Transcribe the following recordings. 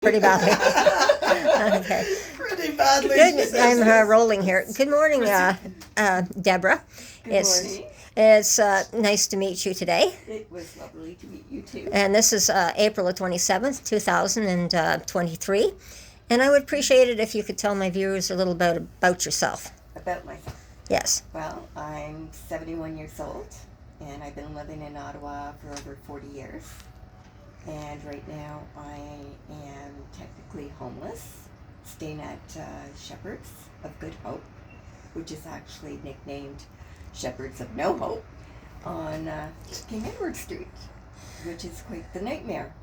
Pretty badly. Okay. Pretty badly. Good. I'm rolling here. Good morning, Debra. Good morning. It's nice to meet you today. It was lovely to meet you too. And this is April the 27th, 2023. And I would appreciate it if you could tell my viewers a little bit about yourself. About myself. Yes. Well, I'm 71 years old, and I've been living in Ottawa for over 40 years. And right now I am technically homeless, staying at Shepards of Good Hope, which is actually nicknamed Shepherds of No Hope, on King Edward Street, which is quite the nightmare.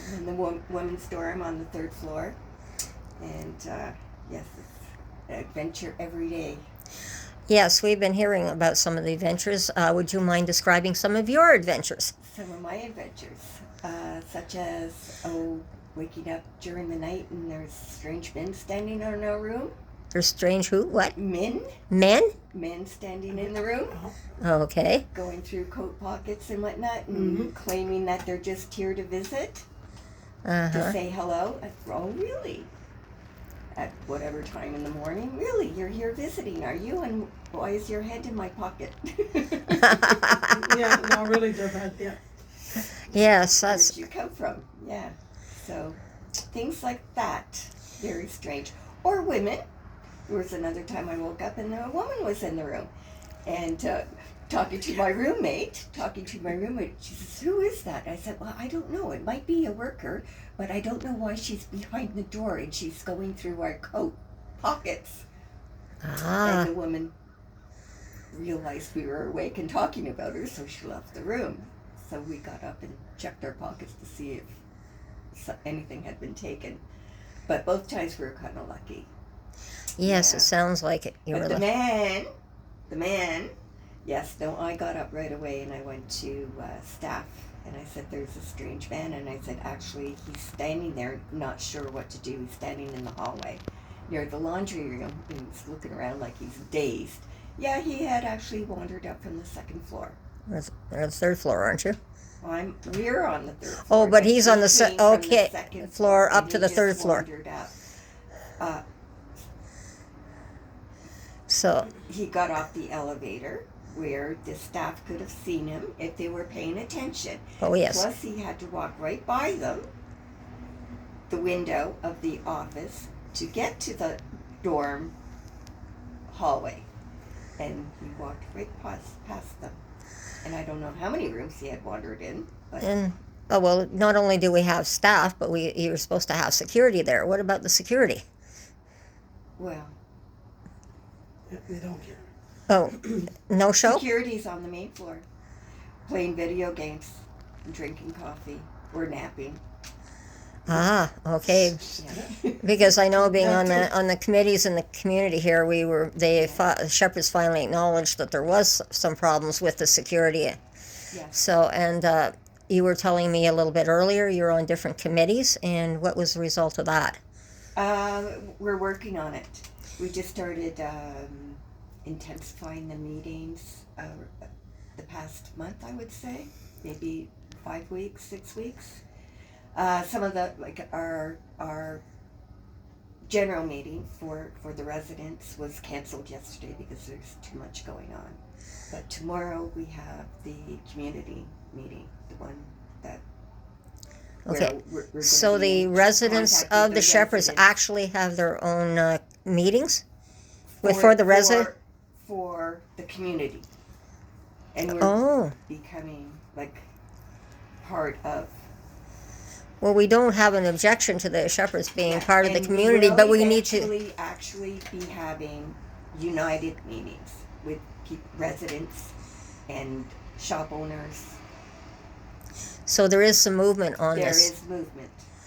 I'm in the women's dorm on the 3rd floor, and yes, it's an adventure every day. Yes, we've been hearing about some of the adventures. Would you mind describing some of your adventures? Some of my adventures, such as, waking up during the night and there's strange men standing in our room. There's strange who? What? Men. Men? Men standing in the room. Okay. Going through coat pockets and whatnot, and claiming that they're just here to visit, to say hello. Oh, really? At whatever time in the morning. Really? You're here visiting, are you? And why is your head in my pocket? Yeah, no, really, Debra, yeah. Yes, that's... Where'd you come from? Yeah. So, things like that. Very strange. Or women. There was another time I woke up and a woman was in the room. And talking to my roommate, she says, "Who is that?" I said, "Well, I don't know. It might be a worker, but I don't know why she's behind the door and she's going through our coat pockets." And the woman realized we were awake and talking about her, so she left the room. So we got up and checked our pockets to see if anything had been taken. But both times we were kind of lucky. Yes, Yeah. It sounds like it. But the man, yes, no, I got up right away and I went to staff and I said, "There's a strange man," and I said, "Actually, he's standing there, not sure what to do. He's standing in the hallway near the laundry room, and he's looking around like he's dazed." Yeah, he had actually wandered up from the 2nd floor. You're on the 3rd floor, aren't you? We're on the 3rd floor. Oh, but he's on the he came from the okay 2nd floor up and to he the just 3rd floor. wandered up. So He got off the elevator where the staff could have seen him if they were paying attention. Oh, yes. Plus, he had to walk right by them, the window of the office, to get to the dorm hallway. And he walked right past them. And I don't know how many rooms he had wandered in. But well, not only do we have staff, but you're supposed to have security there. What about the security? Well, They don't care. Oh, no show? security's on the main floor, playing video games, drinking coffee, or napping. Ah, okay. Yeah. Because I know being on the committees in the community here, Shepherds finally acknowledged that there was some problems with the security. Yes. So, and you were telling me a little bit earlier you're on different committees, and what was the result of that? We're working on it. We just started intensifying the meetings the past month, I would say, maybe 5 weeks, 6 weeks. Some of our general meeting for the residents was canceled yesterday because there's too much going on. But tomorrow we have the community meeting, the one that. Okay, we're so the residents of the Shepherds residents actually have their own meetings for the resident? For the community. And we're becoming like part of. Well, we don't have an objection to the Shepherds being part of the community, but we need to actually be having united meetings with residents and shop owners. So there is some movement on There this.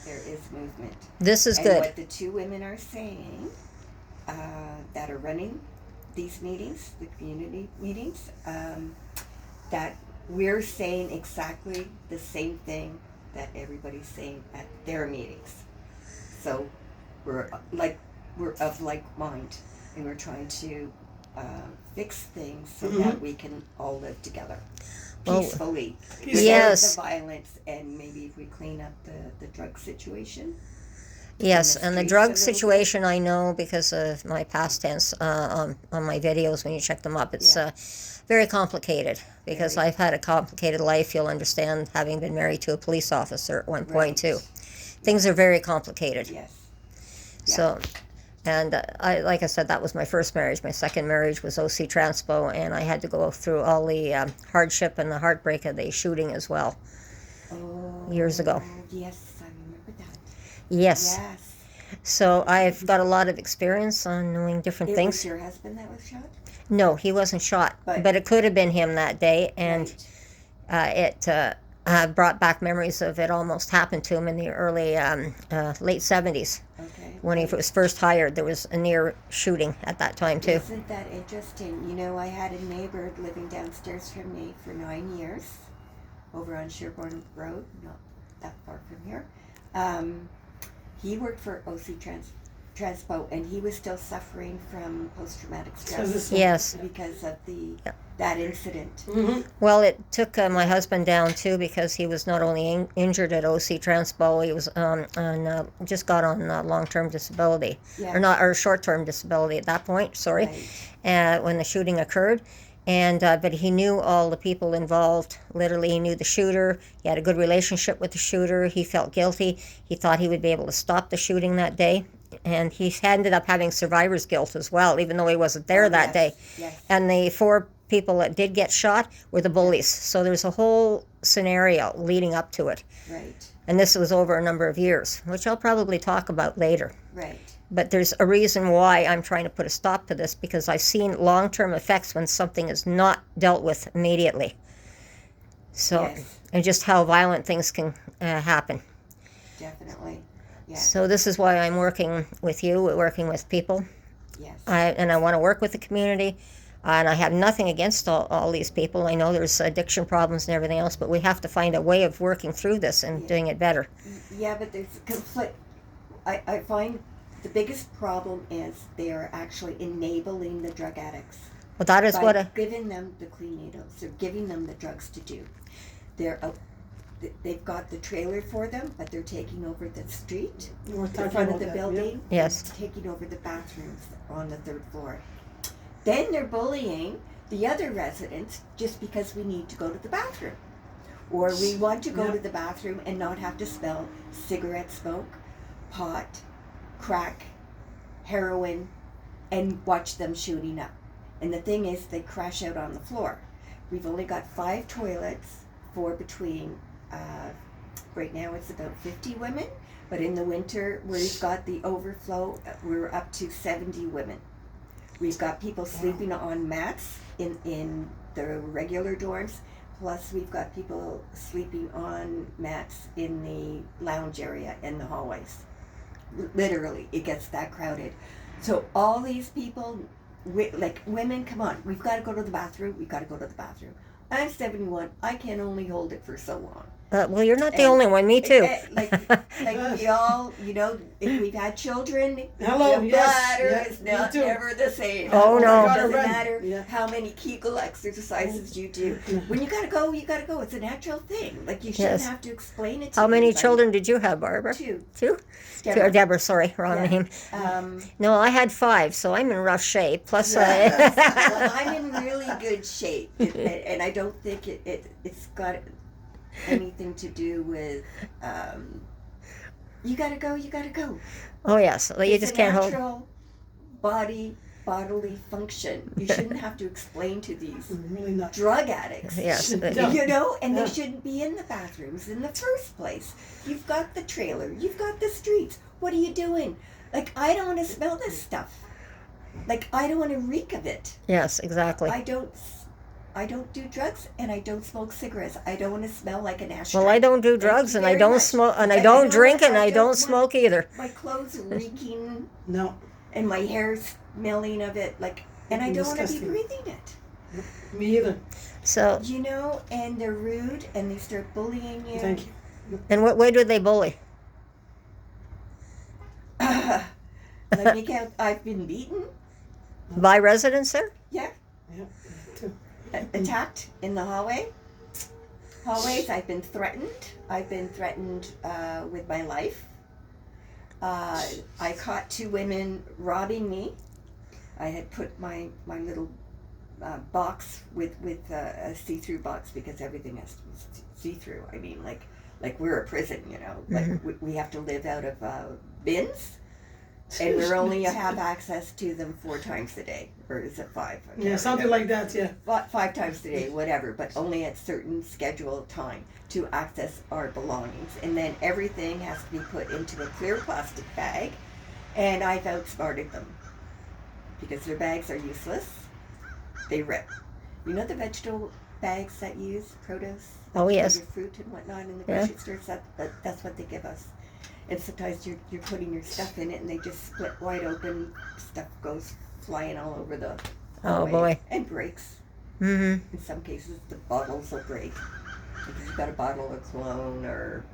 There is movement. This is and good. What the two women are saying that are running these meetings, the community meetings, that we're saying exactly the same thing that everybody's saying at their meetings. So we're of like mind, and we're trying to fix things so that we can all live together. peacefully. Yes. The violence, and maybe if we clean up the drug situation. Yes, in the and the streets a drug little bit. situation I know because of my past tense on my videos when you check them up. It's Yeah. very complicated because Very. I've had a complicated life. You'll understand, having been married to a police officer at one point too. Right. Things are very complicated. Yes. So, and I, like I said, that was my first marriage. My second marriage was OC Transpo, and I had to go through all the hardship and the heartbreak of the shooting as well. Oh. Years ago. Yes, I remember that. Yes. Yes. So I've got a lot of experience on knowing different It things. was your husband that was shot? No, he wasn't shot, But- but it could have been him that day, and Right. it brought back memories of it almost happened to him in the early, late 70s. Okay. When he was first hired. There was a near shooting at that time too. Isn't that interesting? You know, I had a neighbor living downstairs from me for 9 years, over on Sherbourne Road, not that far from here. He worked for OC Transpo, and he was still suffering from post-traumatic stress Yes. because of Yeah. that incident. Mm-hmm. Well, it took my husband down too because he was not only injured at OC Transpo, he was just got on long-term disability, Yeah. or short-term disability at that point. Sorry, Right. when the shooting occurred. And but he knew all the people involved. Literally, he knew the shooter. He had a good relationship with the shooter. He felt guilty. He thought he would be able to stop the shooting that day, and he ended up having survivor's guilt as well, even though he wasn't there Oh, that yes, day. Yes. And the 4 people that did get shot were the bullies. So there's a whole scenario leading up to it, Right. and this was over a number of years, which I'll probably talk about later. Right. But there's a reason why I'm trying to put a stop to this, because I've seen long-term effects when something is not dealt with immediately. So, Yes. and just how violent things can happen. Definitely. Yeah. So this is why I'm working with you, working with people. Yes. And I want to work with the community. And I have nothing against all these people. I know there's addiction problems and everything else, but we have to find a way of working through this and doing it better. Yeah, but there's a conflict. I find the biggest problem is they are actually enabling the drug addicts Well, that is by what giving them the clean needles. They're giving them the drugs to do. They've got the trailer for them, but they're taking over the street, We're the talking front of about the that, building, Yes. taking over the bathrooms on the 3rd floor. Then they're bullying the other residents just because we need to go to the bathroom. Or we want to go Yeah. to the bathroom and not have to smell cigarette smoke, pot, crack, heroin, and watch them shooting up. And the thing is, they crash out on the floor. We've only got 5 toilets for between, right now it's about 50 women, but in the winter, we've got the overflow, we're up to 70 women. We've got people sleeping on mats in the regular dorms, plus we've got people sleeping on mats in the lounge area in the hallways. Literally, it gets that crowded. So all these people, like women, come on, we've got to go to the bathroom, we've got to go to the bathroom. I'm 71, I can only hold it for so long. well, you're not the And- only one. Me too. Like we all, you know, if we've had children, Hello, the yes, bladder yeah, is me not too. ever the same. Oh, It no. doesn't Right. matter Yeah. how many Kegel exercises you do. When you gotta go, you gotta go. It's a natural thing. Like you shouldn't Yes. have to explain it to How many anybody. children did you have, Barbara? 2. 2? Debra. Deborah, sorry, wrong Yeah. name. No, I had 5, so I'm in rough shape. Plus, Well, I'm in really good shape, and I don't think it's got anything to do with. You gotta go. You gotta go. oh yes, well, you It's just a can't hold. natural bodily function. You shouldn't have to explain to these Really not. drug addicts. Yes, Yeah. You know, and Yeah. they shouldn't be in the bathrooms in the first place. You've got the trailer, you've got the streets. What are you doing? Like, I don't want to smell this stuff. Like, I don't want to reek of it. Yes, exactly. I don't do drugs, and I don't smoke cigarettes. I don't want to smell like an ashtray. Well, I don't do Thank drugs, you and I very don't much. smoke, and I And don't drink, and I don't want smoke either. My clothes reeking, No. and my hair smelling of it, like, and I don't want to be Disgusting. breathing it. Me either. So, You know, and they're rude, and they start bullying you. Thank you. in what way do they bully? Let me count. I've been beaten, By residents there? yeah, Yeah. Too. attacked in the hallways. I've been threatened. I've been threatened with my life. I caught 2 women robbing me. I had put my little box with a see-through box because everything has to be see-through. I mean, like we're a prison, you know. Like we have to live out of bins, and we're only have access to them 4 times a day, or is it 5? Yeah, something like that. Yeah. 5 times a day, whatever, but only at certain scheduled time to access our belongings. And then everything has to be put into a clear plastic bag, and I've outsmarted them because their bags are useless. They rip. You know the vegetable bags that you use, produce? Oh, yes. Your fruit and whatnot in the grocery stores, that's what they give us. And sometimes you're putting your stuff in it and they just split wide open, stuff goes flying all over the Oh, way boy. and breaks. Mm-hmm. In some cases the bottles will break because you've got a bottle of cologne or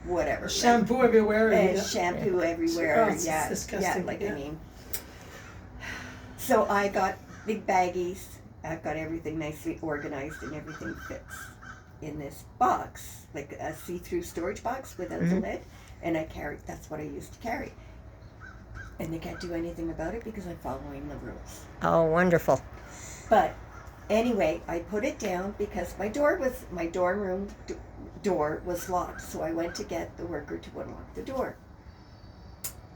whatever. Shampoo everywhere. And Yeah. shampoo everywhere. Oh, it's yeah, disgusting. yeah, like Yeah. I mean. So I got big baggies. I've got everything nicely organized and everything fits in this box, like a see-through storage box without the lid. And that's what I used to carry. And they can't do anything about it because I'm following the rules. Oh, wonderful. But anyway, I put it down because my dorm room door was locked. So I went to get the worker to unlock the door.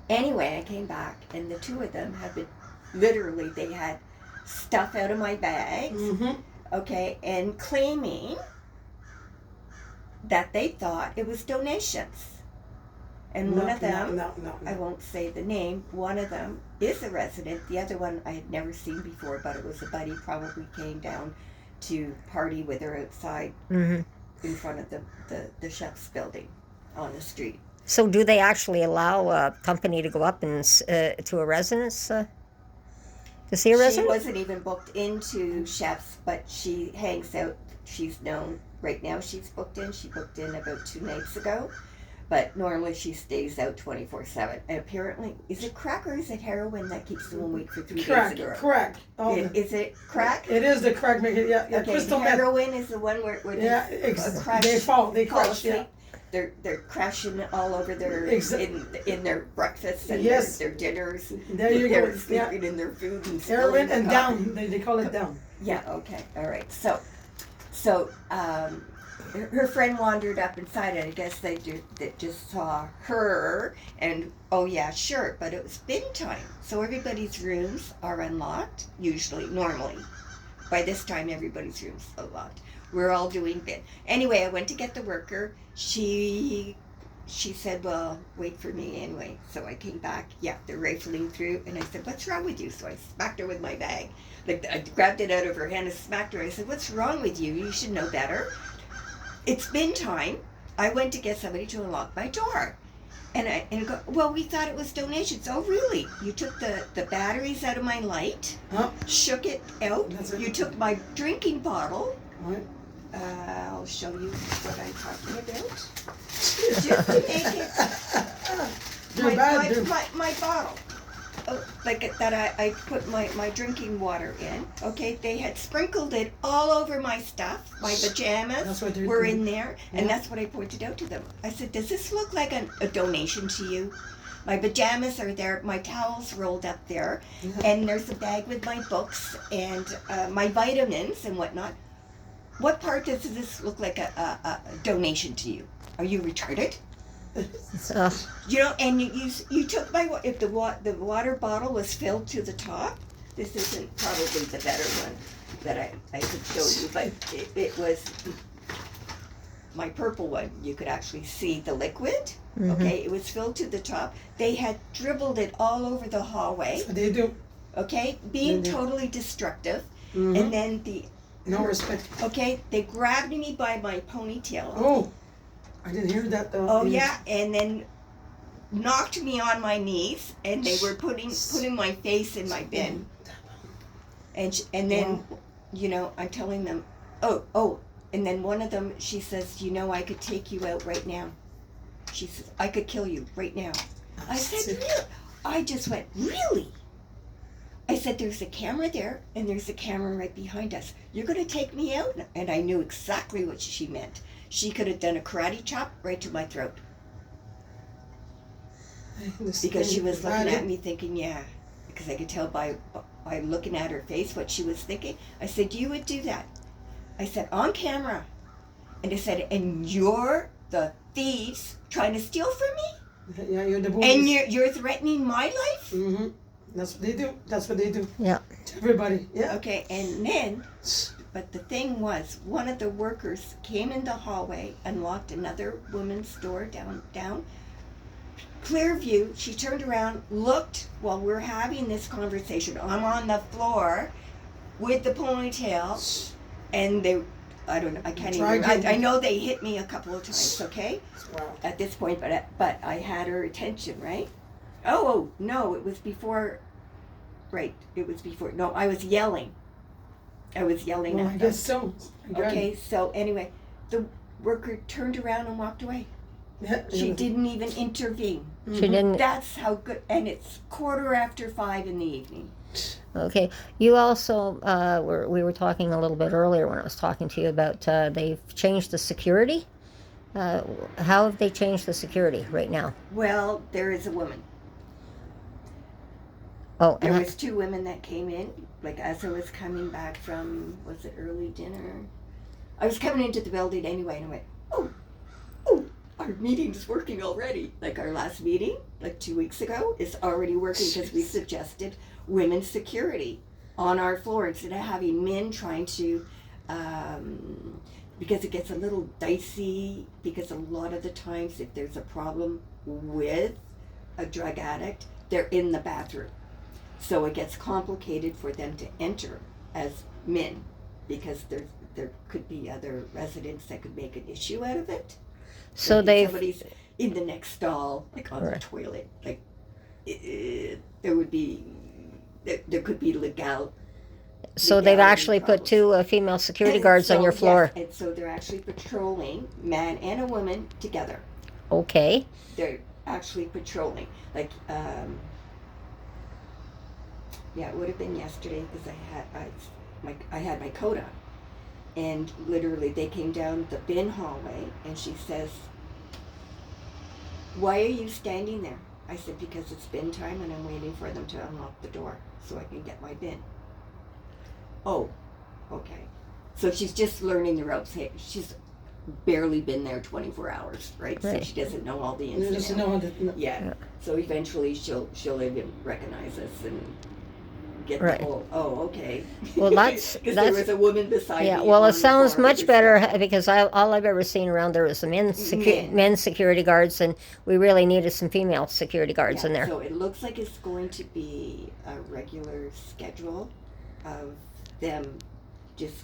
Anyway, I came back and the 2 of them had been, literally, they had stuff out of my bags, okay, and claiming that they thought it was donations. And one of them, No. I won't say the name, one of them is a resident. The other one I had never seen before, but it was a buddy, probably came down to party with her outside in front of the chef's building on the street. So do they actually allow a company to go up and to a residence to see a resident? She wasn't even booked into chef's, but she hangs out. She's known right now. She's booked in. She booked in about 2 nights ago. But normally she stays out 24/7. And apparently, is it crack or is it heroin that keeps them awake for 3 days in a row? Crack. Is it crack? It is the crack making. Yeah. Okay, Crystal meth. heroin is the one where they crash. They fall asleep. yeah. They're crashing all over their in their breakfasts and Yes. their dinners. There you They're go. sleeping in their food and Heroin spilling the and coffee. down. They call it down. Yeah, okay, all right. So her friend wandered up inside, and I guess they just saw her, and oh yeah, sure, but it was bin time, so everybody's rooms are unlocked, normally. By this time, everybody's rooms are locked. We're all doing bin. Anyway, I went to get the worker. She said, well, wait for me anyway. So I came back. Yeah, they're rifling through. And I said, what's wrong with you? So I smacked her with my bag. Like, I grabbed it out of her hand and smacked her. I said, what's wrong with you? You should know better. It's bin time. I went to get somebody to unlock my door. And I go, well, we thought it was donations. Oh, really? You took the batteries out of my light, shook it out. You took my drinking bottle. What? I'll show you what I'm talking about. Just to make it my bottle, like that I put my drinking water in. Okay, they had sprinkled it all over my stuff. My pajamas were in there, and that's what I pointed out to them. I said, "Does this look like a donation to you?" My pajamas are there, my towels rolled up there, and there's a bag with my books and my vitamins and whatnot. What part does this look like a donation to you? Are you retarded? You know, and you took if the water bottle was filled to the top. This isn't probably the better one that I could show you, but it was my purple one. You could actually see the liquid. Okay, it was filled to the top. They had dribbled it all over the hallway. They do. Okay, being totally destructive, and then no respect. Okay, they grabbed me by my ponytail. Oh, I didn't hear that though. Oh yeah, and then knocked me on my knees, and they were putting my face in my bin. And then, you know, I'm telling them, oh, and then one of them, she says, you know, I could take you out right now. She says, I could kill you right now. I said, really? I just went, really? I said, there's a camera there, and there's a camera right behind us. You're going to take me out? And I knew exactly what she meant. She could have done a karate chop right to my throat. because she was looking at me thinking, yeah, because I could tell by looking at her face what she was thinking. I said, you would do that. I said, on camera. And I said, and you're the thieves trying to steal from me? Yeah, you're the bullies. And you're threatening my life? Mm-hmm. That's what they do. That's what they do. Yeah. To everybody. Yeah. Okay, and then, but the thing was, one of the workers came in the hallway and locked another woman's door down. Clear view. She turned around, looked while we're having this conversation. I'm on the floor with the ponytail, and they, I don't know, I can't even, I know they hit me a couple of times, okay? Wow. At this point, but I had her attention, right? Oh, no, it was before, right, it was before, no, I was yelling. I was yelling Well, at I them. guess so. Okay, so anyway, the worker turned around and walked away. Yeah. She didn't even intervene. She didn't. That's how good, and it's 5:15 in the evening. Okay. You also we were talking a little bit earlier when I was talking to you about they've changed the security. How have they changed the security right now? Well, there is a woman. Oh, There and was two women that came in, like as I was coming back from, was it early dinner? I was coming into the building anyway, and I went, oh, our meeting's working already. Like our last meeting, like 2 weeks ago, is already working because we suggested women's security on our floor instead of having men trying to, because it gets a little dicey, because a lot of the times if there's a problem with a drug addict, they're in the bathroom. So it gets complicated for them to enter as men because there could be other residents that could make an issue out of it. so Like if they've somebody's in the next stall, like on the Right. toilet, like there would be, there could be legal. they've legality actually put problems. two female security And guards on so, your floor. Yes, and so they're actually patrolling, man and a woman together. Okay. They're actually patrolling. Like, yeah, it would have been yesterday because I had my coat on. And literally they came down the bin hallway and she says, why are you standing there? I said, because it's bin time and I'm waiting for them to unlock the door so I can get my bin. Oh, okay. So she's just learning the ropes. Hey, she's barely been there 24 hours, right? So Right. she doesn't know all the ins You and just outs. know that. No. Yeah. So eventually she'll even recognize us and get Right. the whole, oh, okay. Well, that's- because there was a woman beside me. Yeah. Well, on it the sounds floor with much her better stuff. because all I've ever seen around there is the Men. men's security guards, and we really needed some female security guards Yeah, in there. So it looks like it's going to be a regular schedule of them just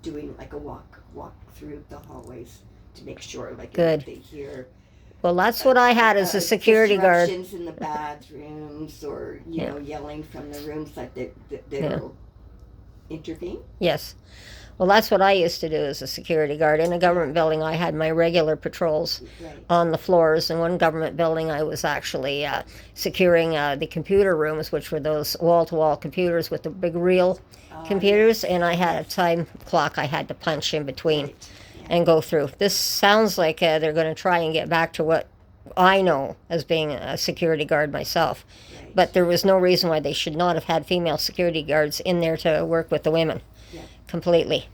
doing like a walk through the hallways to make sure, like, Good. if they hear Well, that's what I had as a security guard. disruptions in the bathrooms or Yeah. yelling from the rooms, like they'll Yeah. intervene. Yes. Well, that's what I used to do as a security guard. In a government building, I had my regular patrols Right. on the floors. In one government building, I was actually securing the computer rooms, which were those wall-to-wall computers with the big reel computers, and I had a time clock I had to punch in between Right. and go through. This sounds like they're going to try and get back to what I know as being a security guard myself. Right. But there was no reason why they should not have had female security guards in there to work with the women Yeah. completely.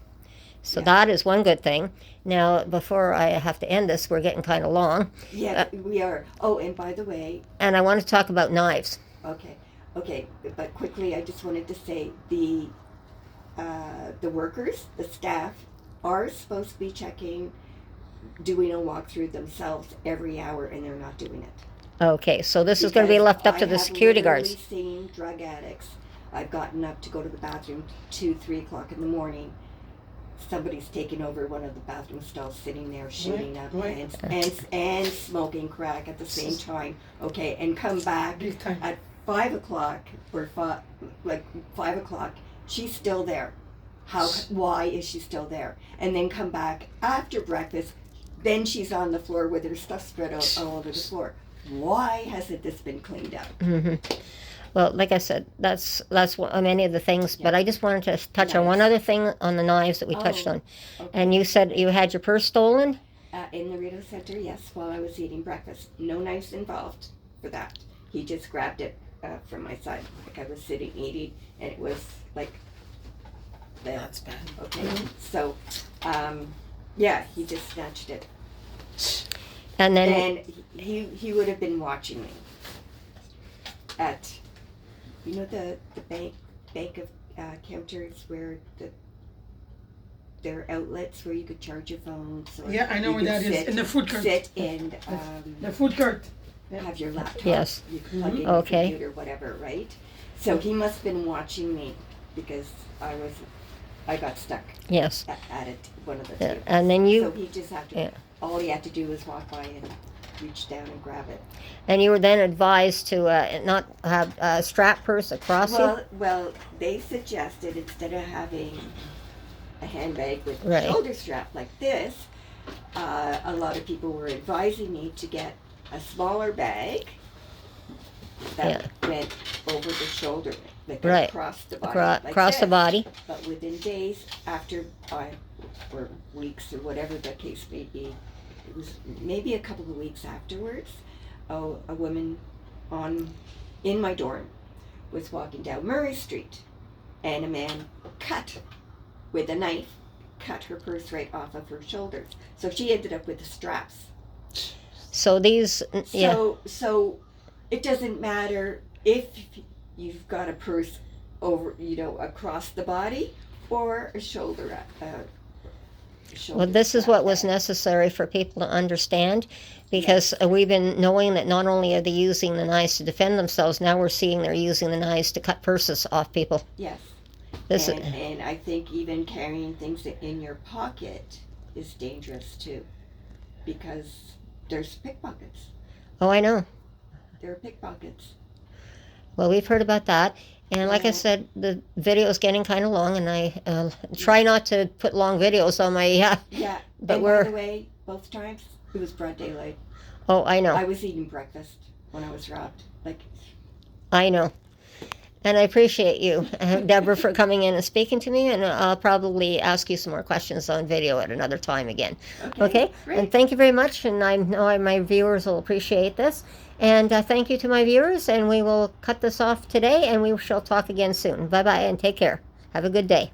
So Yeah. that is one good thing. Now, before I have to end this, we're getting kind of long, Yeah, we are. Oh, and by the way, and I want to talk about knives. okay, but quickly, I just wanted to say the workers, the staff, are supposed to be doing a walkthrough themselves every hour, and they're not doing it. Okay, so this is going to be Because left up to the security I guards. have literally seen drug addicts. I've gotten up to go to the bathroom 2-3 o'clock in the morning. Somebody's taking over one of the bathroom stalls, sitting there shooting up right. and smoking crack at the same time. Okay, and come back Big time. at 5 o'clock or 5 o'clock. She's still there. Why is she still there? And then come back after breakfast. Then she's on the floor with her stuff spread out all over the floor. Why hasn't this been cleaned up? Hmm. Well, like I said, that's many of the things. But I just wanted to touch on one Knives. other thing on the knives that we touched Oh, on. okay. And you said you had your purse stolen. In the Rideau Center, yes, while I was eating breakfast. No knives involved. for that. He just grabbed it from my side, like I was sitting eating, and it was like there. That's bad. Okay, so yeah, he just snatched it, And then, and he would have been watching me at, you know, the bank of counters where there are outlets where you could charge your phone. So Yeah, I know you where could that is. sit- In the food court. Sit and The food court. have your laptop. Yes. You can plug in Okay. your computer, whatever, right? So he must have been watching me because I got stuck yes. at it, one of the Yeah, tables. and then you- So he just had to. yeah. All he had to do was walk by and reach down and grab it. And you were then advised to not have a strap purse across you? Well, they suggested instead of having a handbag with Right. a shoulder strap like this, a lot of people were advising me to get a smaller bag that went over the shoulder, like Right. across the body, like Across the this. body. But within days after or weeks or whatever the case may be, it was maybe a couple of weeks afterwards, a woman in my dorm was walking down Murray Street, and a man with a knife cut her purse right off of her shoulders. So she ended up with the straps. So these, yeah. So it doesn't matter if you've got a purse over, across the body or a shoulder. Well, this is what was necessary for people to understand, because we've been knowing that not only are they using the knives to defend themselves, now we're seeing they're using the knives to cut purses off people. Yes. This And I think even carrying things in your pocket is dangerous too, because there's pickpockets. Oh, I know. There are pickpockets. Well, we've heard about that. And like I Yeah. said, the video is getting kind of long, and I try not to put long videos on my, Yeah. But and we're- by the way, both times it was broad daylight. oh, I know. I was eating breakfast when I was robbed. Like, I know. And I appreciate you, Deborah, for coming in and speaking to me, and I'll probably ask you some more questions on video at another time again. Okay? great. And thank you very much, and I know my viewers will appreciate this. And thank you to my viewers, and we will cut this off today, and we shall talk again soon. Bye-bye, and take care. Have a good day.